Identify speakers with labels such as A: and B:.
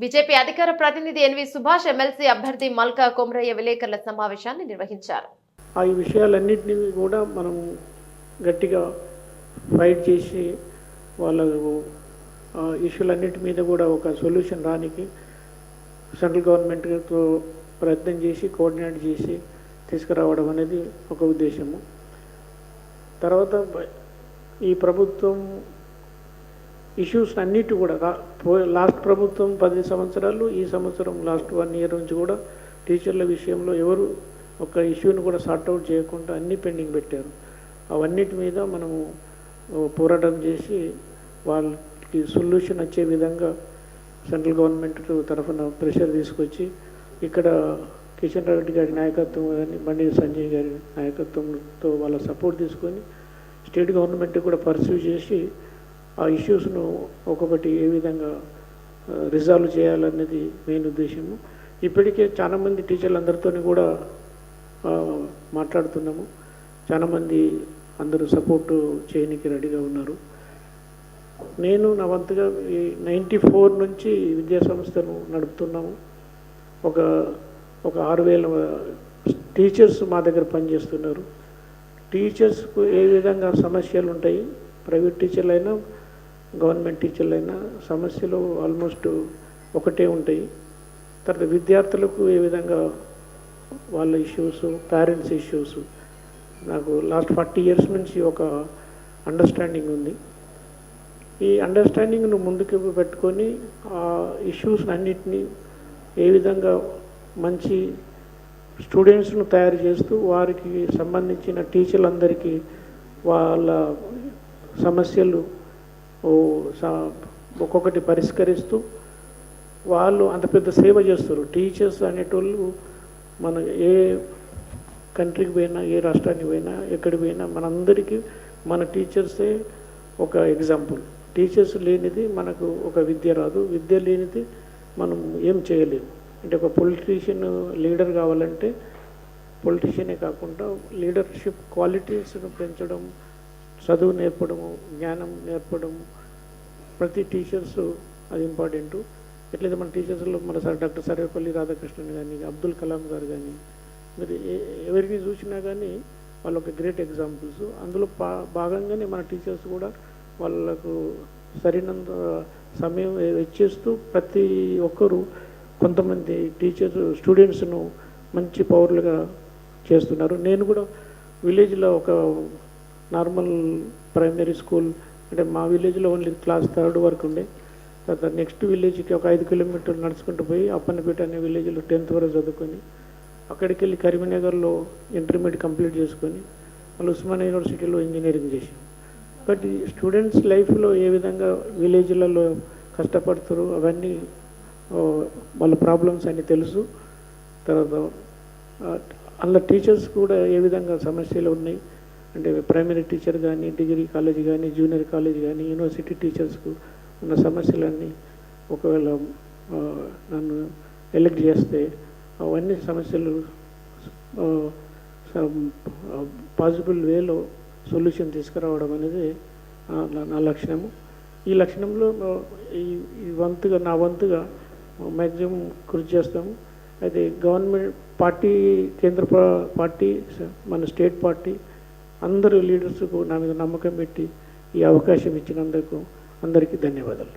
A: BJP అధికార ప్రతినిధి N V Subhash MLC అభ్యర్థి మల్కా కొమరయ్య విలేకరుల సమావేశాన్ని నిర్వహించారు.
B: ఈ విషయాలన్నింటినీ కూడా మనం గట్టిగా ఫైట్ చేసి వాళ్ళకు ఇష్యూలన్నిటి మీద కూడా ఒక సొల్యూషన్ రానికి సెంట్రల్ గవర్నమెంట్తో ప్రయత్నం చేసి కోఆర్డినేట్ చేసి తీసుకురావడం అనేది ఒక ఉద్దేశము. తర్వాత ఈ ప్రభుత్వం ఇష్యూస్ అన్నిటి కూడా లాస్ట్ ప్రభుత్వం 10 సంవత్సరాలు, ఈ సంవత్సరం లాస్ట్ 1 ఇయర్ నుంచి కూడా టీచర్ల విషయంలో ఎవరు ఒక ఇష్యూని కూడా సార్ట్అవుట్ చేయకుండా అన్నీ పెండింగ్ పెట్టారు. అవన్నిటి మీద మనము పోరాటం చేసి వాళ్ళకి సొల్యూషన్ వచ్చే విధంగా సెంట్రల్ గవర్నమెంట్ తరఫున ప్రెషర్ తీసుకొచ్చి ఇక్కడ కిషన్ రెడ్డి గారి నాయకత్వం కానీ బండి సంజయ్ గారి నాయకత్వంతో వాళ్ళ సపోర్ట్ తీసుకొని స్టేట్ గవర్నమెంట్ కూడా పర్సూ చేసి ఆ ఇష్యూస్ను ఒక్కొక్కటి ఏ విధంగా రిజాల్వ్ చేయాలనేది మెయిన్ ఉద్దేశము. ఇప్పటికే చాలామంది టీచర్లందరితో కూడా మాట్లాడుతున్నాము. చాలామంది అందరూ సపోర్టు చేయడానికి రెడీగా ఉన్నారు. నేను నా వంతుగా 94 నుంచి విద్యా సంస్థను నడుపుతున్నాము. ఒక 6,000 టీచర్స్ మా దగ్గర పనిచేస్తున్నారు. టీచర్స్కు ఏ విధంగా సమస్యలు ఉంటాయి, ప్రైవేట్ టీచర్లైనా గవర్నమెంట్ టీచర్లైనా సమస్యలు ఆల్మోస్ట్ ఒకటే ఉంటాయి. తర్వాత విద్యార్థులకు ఏ విధంగా వాళ్ళ ఇష్యూస్, పేరెంట్స్ ఇష్యూస్, నాకు లాస్ట్ 40 ఇయర్స్ నుంచి ఒక అండర్స్టాండింగ్ ఉంది. ఈ అండర్స్టాండింగ్ను ముందుకు పెట్టుకొని ఆ ఇష్యూస్ అన్నిటినీ ఏ విధంగా మంచి స్టూడెంట్స్ను తయారు చేస్తూ వారికి సంబంధించిన టీచర్లందరికీ వాళ్ళ సమస్యలు ఒక్కొక్కటి పరిష్కరిస్తూ వాళ్ళు అంత పెద్ద సేవ చేస్తారు. టీచర్స్ అనేటోళ్ళు మన ఏ కంట్రీకి పోయినా, ఏ రాష్ట్రానికి పోయినా, ఎక్కడికి పోయినా మనందరికీ మన టీచర్సే ఒక ఎగ్జాంపుల్. టీచర్స్ లేనిది మనకు ఒక విద్య రాదు, విద్య లేనిది మనం ఏం చేయలేము. అంటే ఒక పొలిటీషియన్ లీడర్ కావాలంటే పొలిటీషియనే కాకుండా లీడర్షిప్ క్వాలిటీస్ను పెంచడం, చదువు నేర్పడము, జ్ఞానం నేర్పడము ప్రతి టీచర్స్ అది ఇంపార్టెంటు. ఎట్లయితే మన టీచర్స్లో మన డాక్టర్ సర్వేపల్లి రాధాకృష్ణన్ కానీ, అబ్దుల్ కలాం గారు కానీ, మీరు ఎవరిని చూసినా కానీ వాళ్ళు ఒక గ్రేట్ ఎగ్జాంపుల్స్. అందులో భాగంగానే మన టీచర్స్ కూడా వాళ్ళకు సరైనంత సమయం ఇచ్చేస్తూ ప్రతి ఒక్కరూ కొంతమంది టీచర్స్ స్టూడెంట్స్ను మంచి పౌరులుగా చేస్తున్నారు. నేను కూడా విలేజ్లో ఒక నార్మల్ ప్రైమరీ స్కూల్, అంటే మా విలేజ్లో ఓన్లీ క్లాస్ 3rd వరకు ఉండే. తర్వాత నెక్స్ట్ విలేజ్కి ఒక 5 కిలోమీటర్లు నడుచుకుంటూ పోయి అప్పన్నపేట అనే విలేజ్లో 10th వరకు చదువుకొని అక్కడికి వెళ్ళి కరీంనగర్లో ఇంటర్మీడియట్ కంప్లీట్ చేసుకొని మళ్ళీ ఉస్మానియా యూనివర్సిటీలో ఇంజనీరింగ్ చేశాం. బట్ స్టూడెంట్స్ లైఫ్లో ఏ విధంగా విలేజ్లలో కష్టపడతారు అవన్నీ వాళ్ళ ప్రాబ్లమ్స్ అన్నీ తెలుసు. తర్వాత అందులో టీచర్స్ కూడా ఏ విధంగా సమస్యలు ఉన్నాయి అంటే ప్రైమరీ టీచర్ కానీ, డిగ్రీ కాలేజ్ కానీ, జూనియర్ కాలేజ్ కానీ, యూనివర్సిటీ టీచర్స్కు ఉన్న సమస్యలన్నీ ఒకవేళ నన్ను ఎలెక్ట్ చేస్తే అవన్నీ సమస్యలు పాసిబుల్ వేలో సొల్యూషన్ తీసుకురావడం అనేది నా లక్ష్యము. ఈ లక్ష్యంలో నా వంతుగా మ్యాక్సిమం కృషి చేస్తాము. అయితే గవర్నమెంట్ పార్టీ, కేంద్ర పార్టీ, మన స్టేట్ పార్టీ అందరూ లీడర్స్కు నా మీద నమ్మకం పెట్టి ఈ అవకాశం ఇచ్చినందుకు అందరికీ ధన్యవాదాలు.